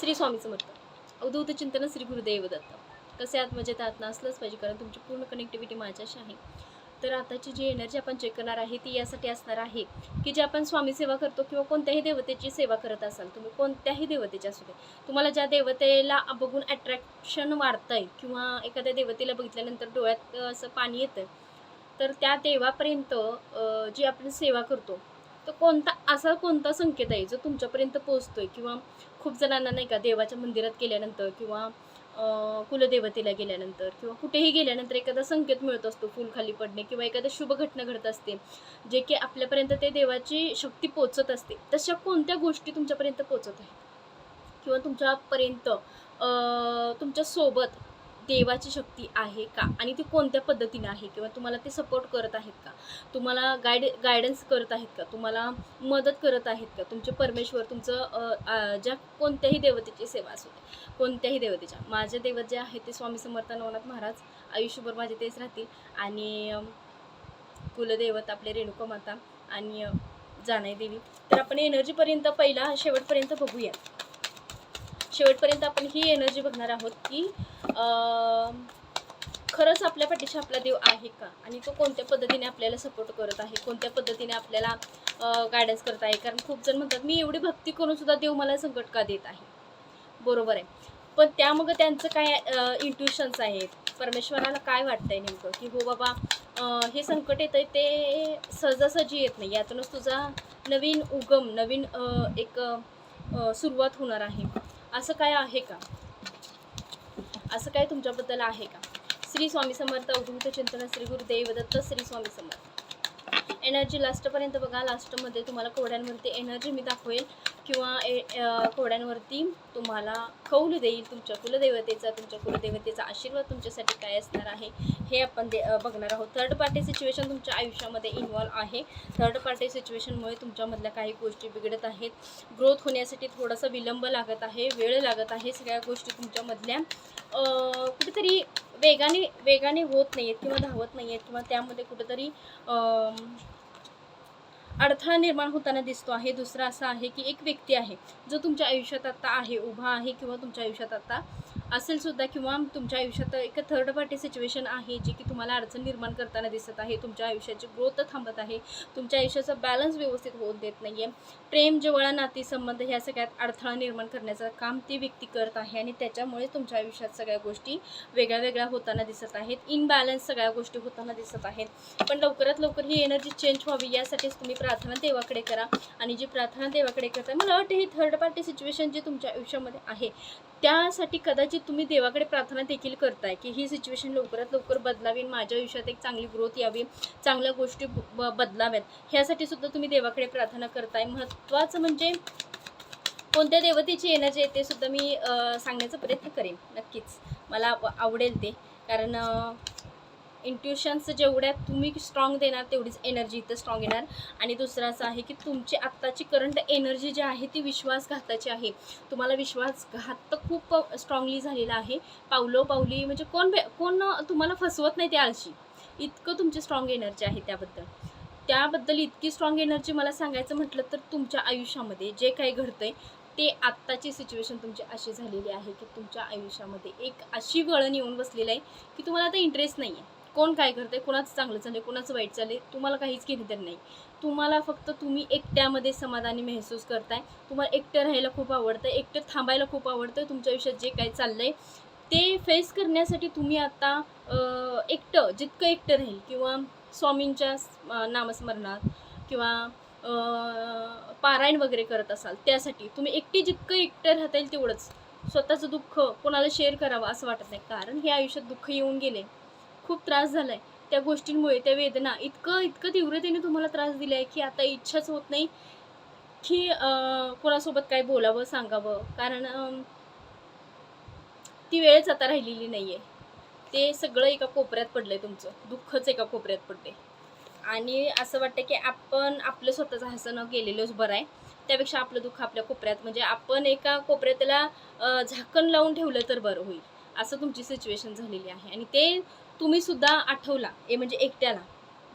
श्री स्वामी समर्थ. अवधूत चिंतन श्री गुरुदेव दत्त. कसे आहात? मजेत आहात ना? असलंच पाहिजे, कारण तुमची पूर्ण कनेक्टिव्हिटी माझ्याशी आहे. तर आताची जी एनर्जी आपण चेक करणार आहे ती यासाठी असणार आहे की जे आपण स्वामी सेवा करतो किंवा कोणत्याही देवतेची सेवा करत असाल, तुम्ही कोणत्याही देवतेची असू दे, तुम्हाला ज्या देवतेला बघून अट्रॅक्शन वाढतंय किंवा एखाद्या देवतेला बघितल्यानंतर डोळ्यात असं पाणी येतं, तर त्या देवापर्यंत जी आपण सेवा करतो तो कोणता संकेत आहे जो तुमच्यापर्यंत पोहोचतोय, किंवा खूप जणांना नाही का देवाच्या मंदिरात गेल्यानंतर किंवा कुलदेवतेला गेल्यानंतर किंवा कुठेही गेल्यानंतर एखादा संकेत मिळत असतो, फूल खाली पडणे किंवा एखादी शुभ घटना घडत असते, जे की आपल्यापर्यंत ते देवाची शक्ती पोचत असते. तशा कोणत्या गोष्टी तुमच्यापर्यंत पोचत आहेत किंवा तुमच्यापर्यंत तुमच्या सोबत देवाची शक्ती आहे का, आणि ती कोणत्या पद्धतीने आहे, किंवा तुम्हाला ते सपोर्ट करत आहेत का, तुम्हाला गायडन्स करत आहेत का, तुम्हाला मदत करत आहेत का तुमचे परमेश्वर, तुमचं ज्या कोणत्याही देवतेची सेवा असू दे, कोणत्याही देवतेच्या. माझे दैवत जे आहे ते स्वामी समर्थ नवनाथ महाराज आयुष्यभर माझे तेच राहतील, आणि कुलदैवत आपले रेणुका माता आणि जानाई देवी. तर आपण एनर्जीपर्यंत पहिला शेवटपर्यंत बघूया. शेवटपर्यंत आपण ही एनर्जी बघणार आहोत की खरंच आपल्या पाठीशी आपला देव आहे का, आणि तो कोणत्या पद्धतीने आपल्याला सपोर्ट करत आहे, कोणत्या पद्धतीने आपल्याला गायडन्स करत आहे. कारण खूप जण म्हणतात मी एवढी भक्ती करून सुद्धा देव मला संकट का देत आहे. बरोबर आहे, पण त्यामुळे त्यांचं काय इंट्युशन्स आहेत, परमेश्वराला काय वाटतंय नेमकं की हो बाबा हे संकट येतंय ते सहजासहजी येत नाही, यातूनच तुझा नवीन उगम, नवीन एक सुरुवात होणार आहे. असं काय आहे का, असं काय तुमच्याबद्दल आहे का? श्री स्वामी समर्थ. अवधूत चिंतन श्री गुरुदेव दत्त. श्री स्वामी समर्थ. एनर्जी लास्टपर्यंत बघा. लास्टमध्ये तुम्हाला कोड्यांवरती एनर्जी मी दाखवेल किंवा कोड्यांवरती तुम्हाला कौल देईल तुमच्या कुलदेवतेचा, तुमच्या कुलदेवतेचा आशीर्वाद तुमच्यासाठी काय असणार आहे हे आपण बघणार आहोत. थर्ड पार्टी सिच्युएशन तुमच्या आयुष्यामध्ये इन्व्हॉल्व आहे. थर्ड पार्टी सिच्युएशनमुळे तुमच्यामधल्या काही गोष्टी बिघडत आहेत. ग्रोथ होण्यासाठी थोडासा विलंब लागत आहे, वेळ लागत आहे. सगळ्या गोष्टी तुमच्यामधल्या कुठेतरी वेगाने होत नाही आहेत किंवा धावत नाही आहेत, किंवा त्यामध्ये कुठेतरी अडथळा निर्माण होताना दिसतो आहे. दुसरा असा आहे की एक व्यक्ती आहे जो तुमच्या आयुष्यात आता आहे, उभा आहे, किंवा तुमच्या आयुष्यात आता असेल सुद्धा, किंवा तुमच्या आयुष्यात एक थर्ड पार्टी सिच्युएशन आहे जी की तुम्हाला अडचण निर्माण करताना दिसत आहे. तुमच्या आयुष्याची ग्रोथ थांबत आहे, तुमच्या आयुष्याचा बॅलन्स व्यवस्थित होऊ देत नाही आहे. प्रेम, जिव्हाळा, नाती संबंध ह्या सगळ्यात अडथळा निर्माण करण्याचं काम ती व्यक्ती करत आहे, आणि त्याच्यामुळे तुमच्या आयुष्यात सगळ्या गोष्टी वेगळ्या होताना दिसत आहेत. इनबॅलन्स सगळ्या गोष्टी होताना दिसत आहेत. पण लवकरात लवकर ही एनर्जी चेंज व्हावी यासाठीच तुम्ही प्रार्थना देवाकडे करा, आणि जी प्रार्थना देवाकडे करता, मला वाटतं ही थर्ड पार्टी सिच्युएशन जी तुमच्या आयुष्यामध्ये आहे त्यासाठी कदाचित तुम्ही देवाकडे प्रार्थना देखील करताय की ही सिच्युएशन लवकरात लवकर बदलावी, माझ्या आयुष्यात एक चांगली ग्रोथ यावी, चांगल्या गोष्टी बदलाव्यात, ह्यासाठी सुद्धा तुम्ही देवाकडे प्रार्थना करताय. महत्त्वाचं म्हणजे कोणत्या देवतेची एनर्जी आहे ते सुद्धा मी सांगण्याचा प्रयत्न करेन. नक्कीच मला आवडेल ते, कारण इंट्युशन्स जेवढ्या तुम्ही स्ट्रॉंग देणार तेवढीच एनर्जी इथं स्ट्रॉंग येणार. आणि दुसरं असं आहे की तुमची आत्ताची करंट एनर्जी जी आहे ती विश्वासघाताची आहे. तुम्हाला विश्वासघात तर खूप स्ट्रॉंगली झालेला आहे. पावलोपावली म्हणजे कोण तुम्हाला फसवत नाही, ते आळशी इतकं तुमची स्ट्रॉंग एनर्जी आहे. त्याबद्दल इतकी स्ट्रॉंग एनर्जी मला सांगायचं म्हटलं तर तुमच्या आयुष्यामध्ये जे काही घडतंय ते आत्ताची सिच्युएशन तुमची अशी झालेली आहे की तुमच्या आयुष्यामध्ये एक अशी वळण येऊन बसलेलं आहे की तुम्हाला आता इंटरेस्ट नाही आहे. कोण काय करतंय, कोणाचं चांगलं चाललंय, कोणाचं वाईट चाललंय, तुम्हाला काहीच घेणं नाही. तुम्हाला फक्त तुम्ही एकट्यामध्ये समाधानी महसूस करताय. तुम्हाला एकटं राहायला खूप आवडतं, एकटं थांबायला खूप आवडतं. तुमच्या आयुष्यात जे काही चाललंय ते फेस करण्यासाठी तुम्ही आता जितकं एकटं राहील, किंवा स्वामींच्या नामस्मरणात किंवा पारायण वगैरे करत असाल त्यासाठी तुम्ही जितकं एकटं राहता येईल तेवढंच. स्वतःचं दुःख कोणाला शेअर करावं असं वाटत नाही, कारण हे आयुष्यात दुःख येऊन गेले, खूप त्रास झाला आहे त्या गोष्टींमुळे. त्या वेदना इतकं तीव्रतेने तुम्हाला त्रास दिला आहे की आता इच्छाच होत नाही की कोणासोबत काय बोलावं, सांगावं, कारण ती वेळच आता राहिलेली नाही आहे. ते सगळं एका कोपऱ्यात पडलं आहे, तुमचं दुःखच एका कोपऱ्यात पडले, आणि असं वाटतं की आपण आपलं स्वतःचं हसणं गेलेलंच बरं आहे, त्यापेक्षा आपलं दुःख आपल्या कोपऱ्यात, म्हणजे आपण एका कोपऱ्यात त्याला झाकण लावून ठेवलं तर बरं होईल, असं तुमची सिच्युएशन झालेली आहे. आणि ते तुम्ही सुद्धा आठवला म्हणजे एकट्याला,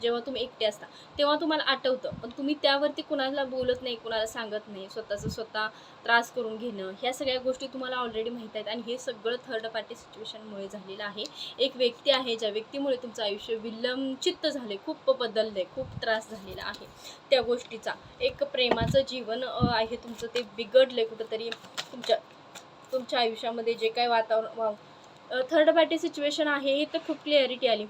जेव्हा तुम्ही एकटे असता तेव्हा तुम्हाला आठवतं, पण तुम्ही त्यावरती कुणाला बोलत नाही, कुणाला सांगत नाही. स्वतःचं स्वतः त्रास करून घेणं, ह्या सगळ्या गोष्टी तुम्हाला ऑलरेडी माहीत आहेत आणि हे सगळं थर्ड पार्टी सिच्युएशनमुळे झालेलं आहे. एक व्यक्ती आहे, ज्या व्यक्तीमुळे तुमचं आयुष्य विलंचित झाले, खूप बदलले, खूप त्रास झालेला आहे त्या गोष्टीचा. एक प्रेमाचं जीवन आहे तुमचं, ते बिघडलं कुठंतरी तुमच्या आयुष्यामध्ये. जे काही वातावरण थर्ड पार्टी सिच्युएशन आहे हे तर खूप क्लिअरिटी आली.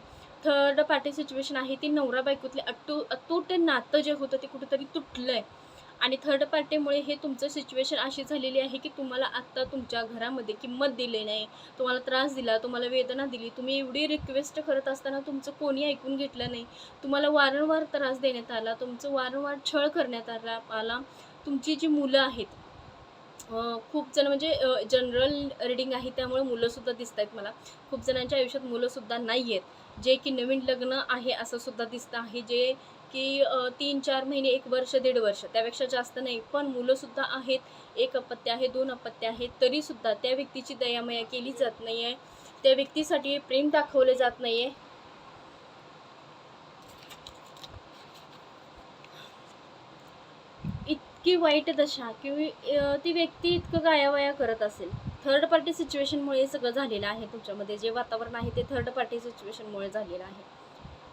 थर्ड पार्टी सिच्युएशन आहे ती नवरा बायकोतले अतूट नातं जे होतं ते कुठंतरी तुटलं आहे आणि थर्ड पार्टीमुळे हे तुमचं सिच्युएशन अशी झालेली आहे की तुम्हाला आत्ता तुमच्या घरामध्ये किंमत दिली नाही, तुम्हाला त्रास दिला, तुम्हाला वेदना दिली. तुम्ही एवढी रिक्वेस्ट करत असताना तुमचं कोणी ऐकून घेतलं नाही. तुम्हाला वारंवार त्रास देण्यात आला, तुमचं वारंवार छळ करण्यात आला. तुमची जी मुलं आहेत, खूप जण म्हणजे जनरल रीडिंग आहे त्यामुळे मुलंसुद्धा दिसत आहेत मला. खूप जणांच्या आयुष्यात मुलंसुद्धा नाही आहेत, जे की नवीन लग्न आहे असं सुद्धा दिसतं आहे, जे की 3-4 महिने, 1 वर्ष, 1.5 वर्ष त्यापेक्षा जास्त नाही, पण मुलंसुद्धा आहेत. 1 अपत्य आहे, 2 अपत्य आहेत, तरीसुद्धा त्या व्यक्तीची दयामया केली जात नाही आहे, त्या व्यक्तीसाठी प्रेम दाखवलं जात नाही आहे. इतकी वाईट दशा की ती व्यक्ती इतकं गायावाया करत असेल. थर्ड पार्टी सिच्युएशनमुळे हे सगळं झालेलं आहे तुमच्यामध्ये. जे वातावरण आहे ते थर्ड पार्टी सिच्युएशनमुळे झालेलं आहे.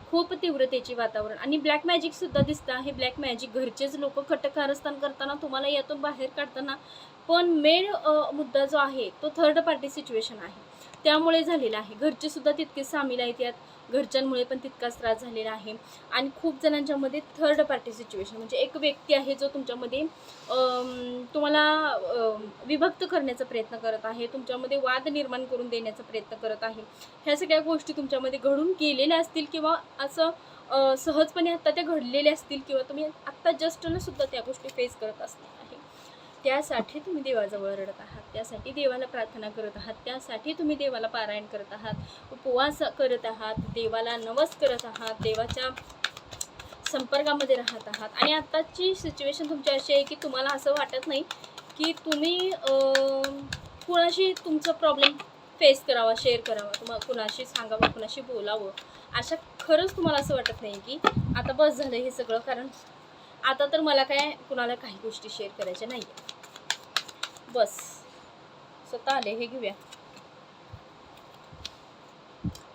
खूप तीव्रतेची वातावरण आणि ब्लॅक मॅजिकसुद्धा दिसतं आहे. ब्लॅक मॅजिक घरचेच लोक कारस्थान करताना, तुम्हाला यातून बाहेर काढताना. पण मेन मुद्दा जो आहे तो थर्ड पार्टी सिच्युएशन आहे, त्यामुळे झालेला आहे. घरचे सुद्धा तितकेच सामील आहेत यात, घरच्यांमुळे पण तितकाच त्रास झालेला आहे. आणि खूप जणांच्यामध्ये थर्ड पार्टी सिच्युएशन म्हणजे एक व्यक्ती आहे जो तुमच्यामध्ये तुम्हाला विभक्त करण्याचा प्रयत्न करत आहे, तुमच्यामध्ये वाद निर्माण करून देण्याचा प्रयत्न करत आहे. ह्या सगळ्या गोष्टी तुमच्यामध्ये घडून गेलेल्या असतील किंवा असं सहजपणे आत्ता त्या घडलेल्या असतील किंवा तुम्ही आत्ता जस्टनं सुद्धा त्या गोष्टी फेस करत असणार आहे. त्यासाठी तुम्ही देवाजवळ रडत आहात, त्यासाठी देवाला प्रार्थना करत आहात, त्यासाठी तुम्ही देवाला पारायण करत आहात, उपवास करत आहात, देवाला नवस करत आहात, देवाच्या संपर्कामध्ये राहत आहात. आणि आत्ताची सिच्युएशन तुमची अशी आहे की तुम्हाला असं वाटत नाही की तुम्ही कुणाशी तुमचं प्रॉब्लेम फेस करावा, शेअर करावा, तुम्हाला कुणाशी सांगावं, कुणाशी बोलावं. अशा खरंच तुम्हाला असं वाटत नाही की आता बस झालं हे सगळं, कारण आता तर मला काय कुणाला काही गोष्टी शेअर करायच्या नाही आहे, बस स्वतः आले हे घेऊया.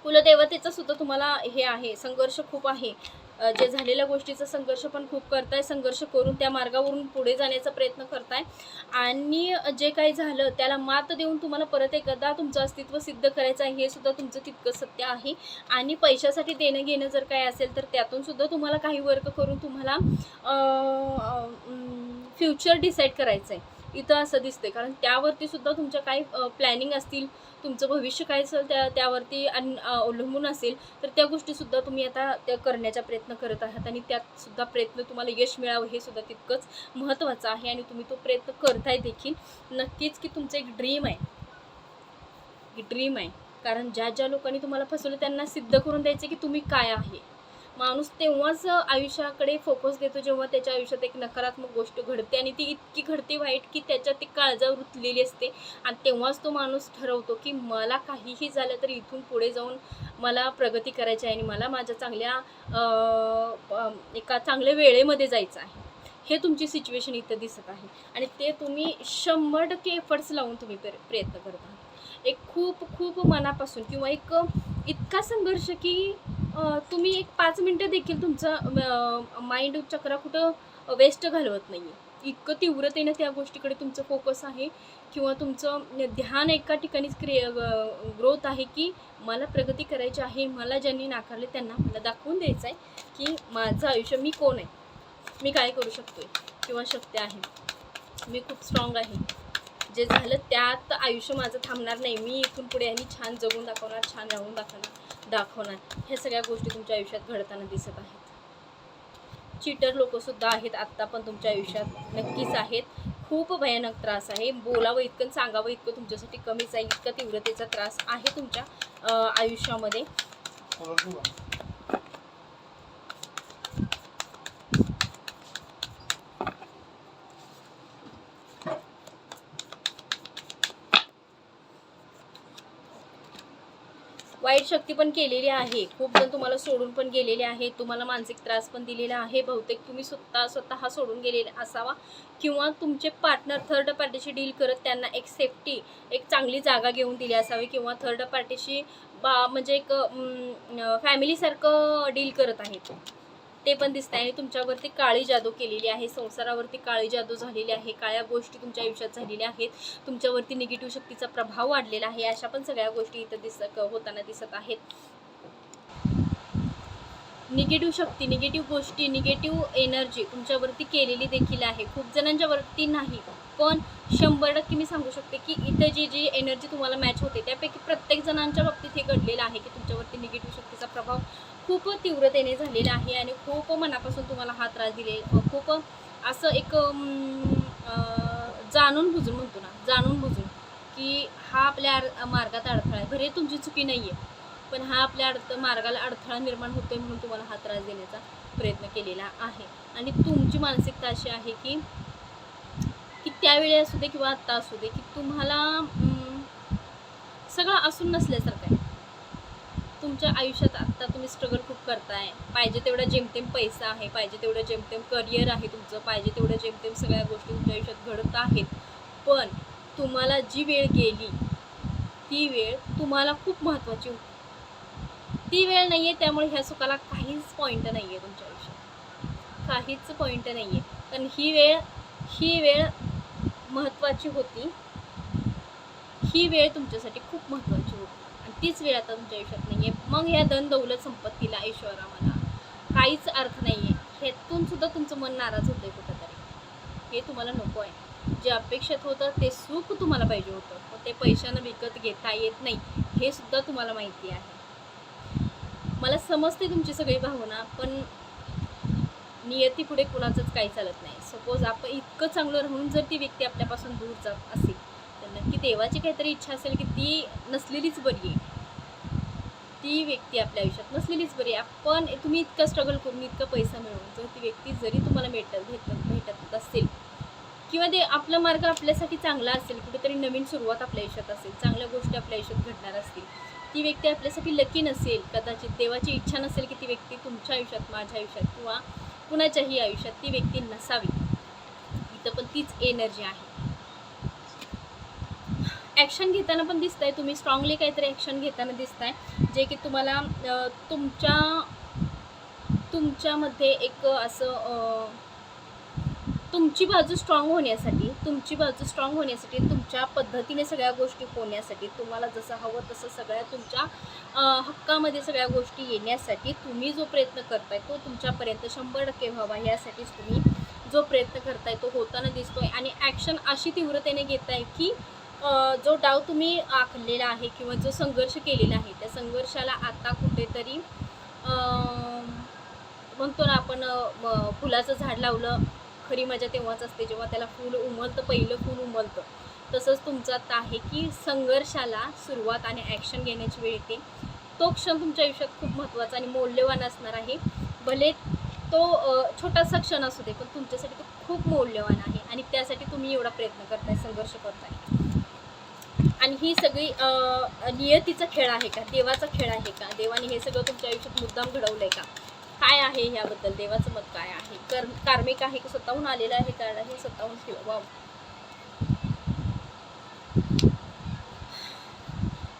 कुलदेवतेचं सुद्धा तुम्हाला हे आहे, संघर्ष खूप आहे. जे झालेल्या गोष्टीचा संघर्ष पण खूप करताय, संघर्ष करून त्या मार्गावरून पुढे जाण्याचा प्रयत्न करताय आणि जे काही झालं त्याला मात देऊन तुम्हाला परत एकदा तुमचं अस्तित्व सिद्ध करायचं आहे, हे सुद्धा तुमचं तितकं सत्य आहे. आणि पैशासाठी देणं घेणं जर काय असेल तर त्यातून सुद्धा तुम्हाला काही वर्क करून तुम्हाला फ्युचर डिसाईड करायचं आहे इथं असं दिसते. कारण त्यावरती सुद्धा तुमच्या काही प्लॅनिंग असतील, तुमचं भविष्य काय असेल त्यावरती अवलंबून असेल, तर त्या गोष्टीसुद्धा तुम्ही आता त्या करण्याचा प्रयत्न करत आहात आणि त्यातसुद्धा प्रयत्न तुम्हाला यश मिळावं हे सुद्धा तितकंच महत्त्वाचं आहे आणि तुम्ही तो प्रयत्न करताय देखील. नक्कीच की तुमचं एक ड्रीम आहे, कारण ज्या लोकांनी तुम्हाला फसवलं त्यांना सिद्ध करून द्यायचं की तुम्ही काय आहे. माणूस तेव्हाच आयुष्याकडे फोकस देतो जेव्हा त्याच्या आयुष्यात एक नकारात्मक गोष्ट घडते आणि ती इतकी घडते वाईट की त्याच्यात ती काळजावर रुतलेली असते आणि तेव्हाच तो माणूस ठरवतो की मला काहीही झालं तरी इथून पुढे जाऊन मला प्रगती करायची आहे आणि मला माझ्या एका चांगल्या वेळेमध्ये जायचं आहे. हे तुमची सिच्युएशन इथं दिसत आहे आणि ते तुम्ही 100% एफर्ट्स लावून तुम्ही प्रयत्न करत आहात. एक खूप मनापासून किंवा एक इतका संघर्ष की तुम्ही एक 5 मिनटं देखील तुमचं माइंड चक्र कुठं वेस्ट घालवत नाही आहे. इतकं तीव्रतेनं त्या गोष्टीकडे तुमचं फोकस आहे किंवा तुमचं ध्यान एका ठिकाणीच ग्रोथ आहे की मला प्रगती करायची आहे. मला ज्यांनी नाकारले त्यांना मला दाखवून द्यायचं आहे की माझं आयुष्य, मी कोण आहे, मी काय करू शकतो किंवा शकते आहे, मी खूप स्ट्रॉंग आहे. जे झालं त्यात आयुष्य माझं थांबणार नाही, मी इथून पुढे आणि छान जगून दाखवणार, छान राहून दाखवणार. ह्या सगळ्या गोष्टी तुमच्या आयुष्यात घडताना दिसत आहेत. चीटर लोकंसुद्धा आहेत आत्ता पण तुमच्या आयुष्यात नक्कीच आहेत. खूप भयानक त्रास आहे, बोलावं इतकं सांगावं इतकं तुमच्यासाठी कमीच आहे. इतका तीव्रतेचा त्रास आहे तुमच्या आयुष्यामध्ये. वाईट शक्ती पण केलेली आहे, खूप जण तुम्हाला सोडून पण गेलेले आहेत, तुम्हाला मानसिक त्रास पण दिलेला आहे. बहुतेक तुम्ही स्वतः सोडून गेलेले असावा किंवा तुमचे पार्टनर थर्ड पार्टीशी डील करत त्यांना एक सेफ्टी, एक चांगली जागा घेऊन दिली असावी किंवा थर्ड पार्टीशी म्हणजे एक फॅमिलीसारखं डील करत आहेत ते पण दिसत आहे. आणि तुमच्यावरती काळी जादू केलेली आहे, संसारावरती काळी जादू झालेली आहे, काळ्या गोष्टी तुमच्या आयुष्यात झालेल्या आहेत, तुमच्यावरती निगेटिव्ह शक्तीचा प्रभाव वाढलेला आहे. अशा पण सगळ्या गोष्टी इथं होताना दिसत आहेत. निगेटिव्ह शक्ती, निगेटिव्ह गोष्टी, निगेटिव्ह एनर्जी तुमच्यावरती केलेली देखील आहे. खूप जणांच्या वरती नाही, पण 100% मी सांगू शकते की इथं जी एनर्जी तुम्हाला मॅच होते त्यापैकी प्रत्येक जणांच्या बाबतीत हे घडलेलं आहे की तुमच्यावरती निगेटिव्ह शक्तीचा प्रभाव खूप तीव्रतेने झालेला आहे आणि खूप मनापासून तुम्हाला हा त्रास दिले. खूप असं एक जाणून बुजून म्हणतो ना, जाणून बुजून की हा आपल्या मार्गात अडथळा आहे. भले तुमची चुकी नाही आहे, पण हा आपल्या मार्गाला अडथळा निर्माण होतोय म्हणून तुम्हाला हा त्रास देण्याचा प्रयत्न केलेला आहे. आणि तुमची मानसिकता अशी आहे की त्यावेळी असू दे किंवा आत्ता असू दे की तुम्हाला सगळं असून नसल्यासारखं आहे. तुमच्या आयुष्यात आत्ता तुम्ही स्ट्रगल खूप करताय, पाहिजे तेवढा जेमतेम पैसा आहे, पाहिजे तेवढं जेमतेम करिअर आहे तुमचं, पाहिजे तेवढं जेमतेम सगळ्या गोष्टी तुमच्या आयुष्यात घडत आहेत, पण तुम्हाला जी वेळ गेली ती वेळ तुम्हाला खूप महत्त्वाची होती. ती वेळ नाही आहे, त्यामुळे ह्या सुखाला काहीच पॉईंट नाही आहे तुमच्या आयुष्यात, काहीच पॉईंट नाही आहे. कारण ही वेळ महत्त्वाची होती, ही वेळ तुमच्यासाठी खूप महत्त्वाची होती आणि तीच वेळ आता तुमच्या आयुष्यात नाही आहे. मग ह्या धन दौलत संपत्तीला, ऐश्वर्याला काहीच अर्थ नाही आहे. ह्यातून सुद्धा तुमचं मन नाराज होतं आहे कुठंतरी. हे तुम्हाला नको आहे. जे अपेक्षित होतं ते सुख तुम्हाला पाहिजे होतं, पण ते पैशानं विकत घेता येत नाही, हे सुद्धा तुम्हाला माहिती आहे. मला समजते तुमची सगळी भावना, पण नियती पुढे कुणाचंच काही चालत नाही. सपोज आपण इतकं चांगलं राहून जर ती व्यक्ती आपल्यापासून दूर जात असेल तर नक्की देवाची काहीतरी इच्छा असेल की ती नसलेलीच बरी आहे, ती व्यक्ती आपल्या आयुष्यात नसलेलीच बरी आहे. पण तुम्ही इतकं स्ट्रगल करून इतका पैसा मिळवून जर ती व्यक्ती जरी तुम्हाला भेटत असेल किंवा ते आपला मार्ग आपल्यासाठी चांगला असेल, कुठेतरी नवीन सुरुवात आपल्या आयुष्यात असेल, चांगल्या गोष्टी आपल्या आयुष्यात घडणार असतील, ती व्यक्ती आपल्यासाठी लकी नसेल, कदाचित देवाची इच्छा नसेल की ती व्यक्ती तुमच्या आयुष्यात, माझ्या आयुष्यात किंवा कुणाच्याही आयुष्यात ती व्यक्ती नसावी. इथं पण तीच एनर्जी आहे. ॲक्शन घेताना पण दिसतंय, तुम्ही स्ट्रॉंगली काहीतरी ॲक्शन घेताना दिसताय, जे की तुम्हाला तुमच्यामध्ये एक असं तुमची बाजू स्ट्रॉंग होण्यासाठी, तुमच्या पद्धतीने सगळ्या गोष्टी होण्यासाठी, तुम्हाला जसं हवं तसं सगळ्या तुमच्या हक्कामध्ये सगळ्या गोष्टी येण्यासाठी तुम्ही जो प्रयत्न करताय तो तुमच्यापर्यंत 100% व्हावा, यासाठीच तुम्ही जो प्रयत्न करताय तो होताना दिसतोय. आणि ॲक्शन अशी तीव्रतेने घेताय की जो डाव तुम्ही आखलेला आहे किंवा जो संघर्ष केलेला आहे त्या संघर्षाला आता कुठेतरी म्हणतो ना आपण, फुलाचं झाड लावलं खरी मजा तेव्हाच असते जेव्हा त्याला फूल उमलतं, पहिलं फूल उमलतं. तसंच तुमचं आता आहे की संघर्षाला सुरुवात आणि ॲक्शन घेण्याची वेळ येते. तो क्षण तुमच्या आयुष्यात खूप महत्त्वाचा आणि मौल्यवान असणार आहे. भले तो छोटासा क्षण असू दे, पण तुमच्यासाठी तो खूप मौल्यवान आहे आणि त्यासाठी तुम्ही एवढा प्रयत्न करताय, संघर्ष करताय. आणि ही सगळी नियतीचा खेळ आहे का, देवाचा खेळ आहे का, देवाने हे सगळं तुमच्या आयुष्यात मुद्दाम घडवलं आहे का, काय आहे ह्याबद्दल देवाचं मत काय आहे? कार्मिक आहे की स्वतःहून आलेलं आहे, कारण हे स्वतःहून ठेवा.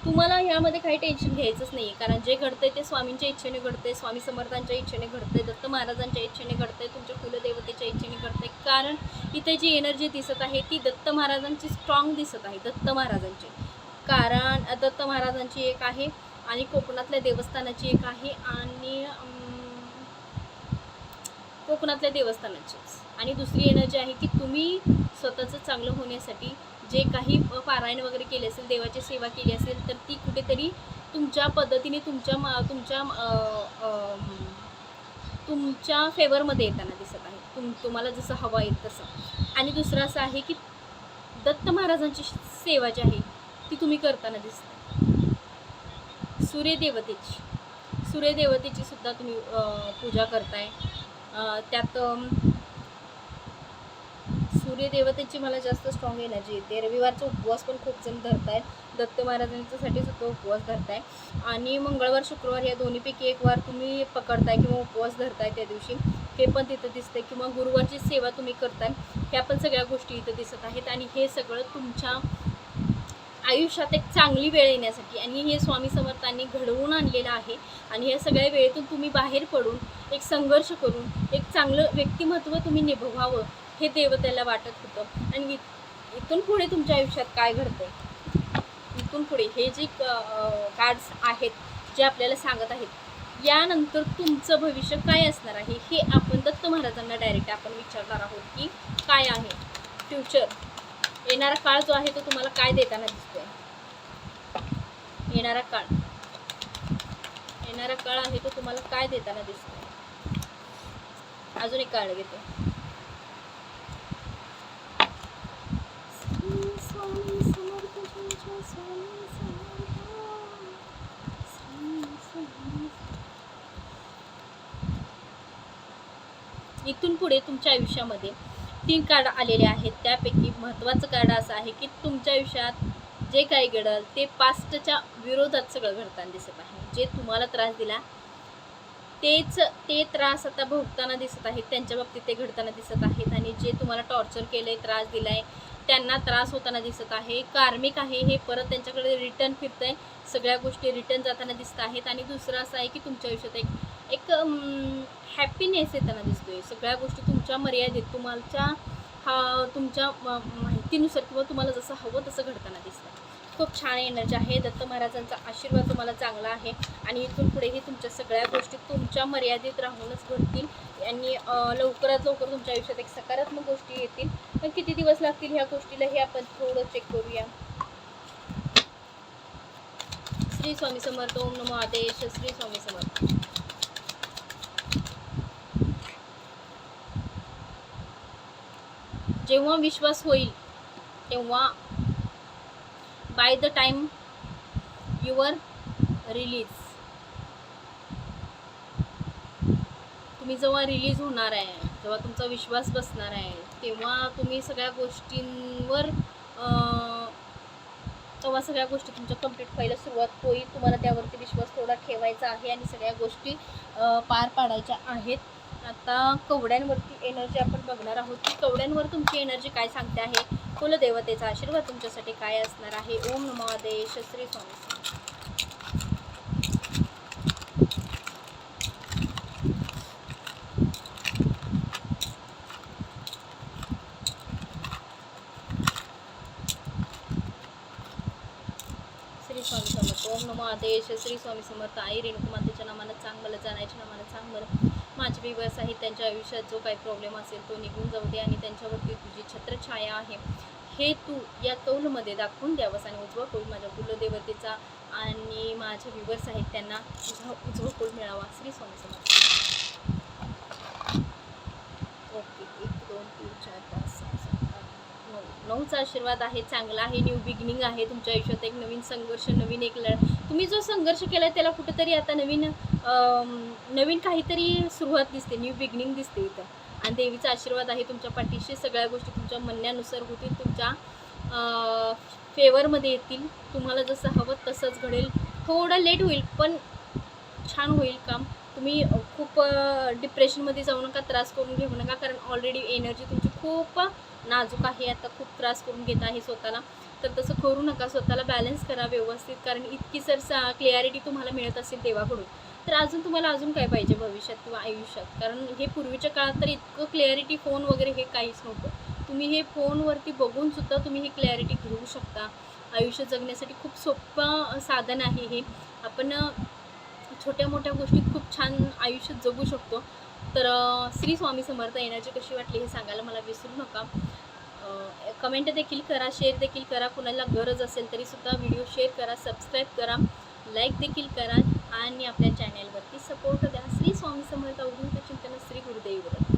तुम्हाला ह्यामध्ये काही टेन्शन घ्यायचंच नाही, कारण जे घडतंय ते स्वामींच्या इच्छेने घडतंय, स्वामी समर्थांच्या इच्छेने घडतंय, दत्त महाराजांच्या इच्छेने घडतंय, तुमच्या कुलदेवतेच्या इच्छेने घडतंय. कारण इथे जी एनर्जी दिसत आहे ती दत्त महाराजांची स्ट्रॉंग दिसत आहे, दत्त महाराजांची. कारण दत्त महाराजांची एक आहे आणि कोकणातल्या देवस्थानाची एक आहे आणि कोकणातल्या देवस्थानाचीच. आणि दुसरी एनर्जी आहे की तुम्ही स्वतःचं चांगलं होण्यासाठी जे काही पारायण वगैरे केले असेल, देवाची सेवा केली असेल, तर ती कुठेतरी तुमच्या पद्धतीने तुमच्या फेवरमध्ये येताना दिसत आहे, तुम्हाला जसं हवं आहे तसं. आणि दुसरं असं आहे की दत्त महाराजांची सेवा जी आहे ती तुम्ही करताना दिसता. सूर्यदेवतेची सुद्धा तुम्ही पूजा करताय. त्यात सूर्यदेवतेची मला जास्त स्ट्रॉंग एनर्जी येते. रविवारचा उपवास पण खूप जण धरतायत, दत्त महाराजांच्यासाठी सुद्धा उपवास धरताय. आणि मंगळवार शुक्रवार या दोन्हीपैकी एक वार तुम्ही पकडताय किंवा उपवास धरताय त्या दिवशी, हे पण तिथं दिसतंय. किंवा गुरुवारची सेवा तुम्ही करताय, ह्या पण सगळ्या गोष्टी इथं दिसत आहेत. आणि हे सगळं तुमच्या आयुष्यात एक चांगली वेळ येण्यासाठी आणि हे स्वामी समर्थांनी घडवून आणलेलं आहे. आणि या सगळ्या वेळेतून तुम्ही बाहेर पडून एक संघर्ष करून एक चांगलं व्यक्तिमत्व तुम्ही निभवावं, हे देवतेला वाटत होतं. आणि इथून पुढे तुमच्या आयुष्यात काय घडतंय, इथून पुढे हे जे कार्ड्स आहेत जे आपल्याला सांगत आहेत, यानंतर तुमचं भविष्य काय असणार आहे हे आपण दत्त महाराजांना डायरेक्ट आपण विचारणार आहोत की काय आहे फ्युचर. येणारा काळ जो आहे तो तुम्हाला काय देताना दिसतोय. येणारा काळ आहे तो तुम्हाला काय देताना दिसतोय. अजून एक काळ घेते. इथून पुढे तुमच्या आयुष्यामध्ये 3 कार्ड आलेले आहेत. त्यापैकी महत्त्वाचं कार्ड असं आहे की तुमच्या आयुष्यात जे काही घडलं ते पास्टच्या विरोधात सगळं घडताना दिसत आहे. जे तुम्हाला त्रास दिला ते त्रास आता भोगताना दिसत आहेत, त्यांच्या बाबतीत ते घडताना दिसत आहेत. आणि जे तुम्हाला टॉर्चर केलं आहे, त्रास दिला आहे, त्यांना त्रास होताना दिसत आहे. कार्मिक आहे, हे परत त्यांच्याकडे रिटर्न फिरतं आहे, सगळ्या गोष्टी रिटर्न जाताना दिसत आहेत. आणि दुसरं असं आहे की तुमच्या आयुष्यात एक हॅपीनेस येताना दिसतोय. सगळ्या गोष्टी तुमच्या मर्यादेत तुमच्या माहितीनुसार किंवा तुम्हाला जसं हवं तसं घडताना दिसतं. खूप छान एनर्जी आहे. दत्त महाराजांचा आशीर्वाद तुम्हाला चांगला आहे. आणि इथून पुढेही तुमच्या सगळ्या गोष्टी तुमच्या मर्यादेत राहूनच घडतील. आणि लवकरात लवकर तुमच्या आयुष्यात एक सकारात्मक गोष्टी येतील. पण किती दिवस लागतील ह्या गोष्टीला हे आपण थोडं चेक करूया. श्री स्वामी समर्थ. ओम नमो आदेश. श्री स्वामी समर्थ. जेव्हा विश्वास होईल तेव्हा by the time your release, तुम्ही जेव्हा रिलीज होणार आहे, जेव्हा तुमचा विश्वास बसणार आहे, तेव्हा तुम्ही सगळ्या गोष्टींवर तेव्हा सगळ्या गोष्टी तुमच्या कंप्लीट व्हायला सुरुवात होईल. तुम्हाला त्यावरती विश्वास थोडा ठेवायचा आहे आणि सगळ्या गोष्टी पार पाडायच्या आहेत. आता कवड्यांवरती एनर्जी आपण बघणार आहोत की कवड्यांवर तुमची एनर्जी काय सांगते आहे. कुलदेवतेचा आशीर्वाद तुमच्यासाठी काय असणार आहे. ओम नमो आदेश. श्री स्वामी. श्री स्वामी समर्थ. ओम नमो आदेश. श्री स्वामी समर्थ. आई रेणुका मातेच्या नामानं चांग मला, जाण्याच्या नामानं चांग मला. माझे विवर्स आहेत त्यांच्या आयुष्यात जो काही प्रॉब्लेम असेल तो निघून जाऊ दे. आणि त्यांच्यावरती तुझी छत्रछाया आहे हे तू या कौलमध्ये दाखवून द्यावंस. आणि उजवा कौल माझ्या कुलदेवतेचा आणि माझे विवर्स आहेत त्यांना तुझा उजवा कौल मिळावा. श्री स्वामी समर्थ. ओके. 1 2 3 4 5 6 7 8 9 9चा आशीर्वाद आहे. चांगला आहे. न्यू बिगिनिंग आहे. तुमच्या आयुष्यात एक नवीन संघर्ष, नवीन एक तुम्ही जो संघर्ष केला त्याला कुठेतरी आता नवीन काहीतरी सुरुवात दिसते, न्यू बिगिनिंग दिसते इथं. आणि देवीचा आशीर्वाद आहे तुमच्या पाठीशी. सगळ्या गोष्टी तुमच्या म्हणण्यानुसार होतील, तुमच्या फेवरमध्ये येतील. तुम्हाला जसं हवं तसंच घडेल. थोडं लेट होईल पण छान होईल काम. तुम्ही खूप डिप्रेशनमध्ये जाऊ नका, त्रास करून घेऊ नका, कारण ऑलरेडी एनर्जी तुमची खूप नाजूक आहे. आता खूप त्रास करून घेत आहे स्वतःला, तर तसं करू नका. स्वतःला बॅलन्स करा व्यवस्थित, कारण इतकी क्लिअरिटी तुम्हाला मिळत असेल देवाकडून, तर अजून तुम्हाला अजून काय पाहिजे भविष्यात किंवा आयुष्यात. कारण हे पूर्वीच्या काळात तर इतकं क्लिअरिटी फोन वगैरे हे काहीच नव्हतं. तुम्ही हे फोनवरती बघूनसुद्धा तुम्ही ही क्लॅरिटी घेऊ शकता. आयुष्य जगण्यासाठी खूप सोपं साधन आहे हे. आपण छोट्या मोठ्या गोष्टीत खूप छान आयुष्य जगू शकतो. तर श्री स्वामी समर्थ. एनर्जी कशी वाटली हे सांगायला मला विसरू नका. कमेंट देखील करा, शेअर देखील करा. कुणाला गरज असेल तरीसुद्धा व्हिडिओ शेअर करा, सबस्क्राईब करा, लाईक देखील करा आणि आपल्या चॅनलवरती सपोर्ट द्या. श्री स्वामी समर्थ. अवधूत चिंतन. श्री गुरुदेव दत्त.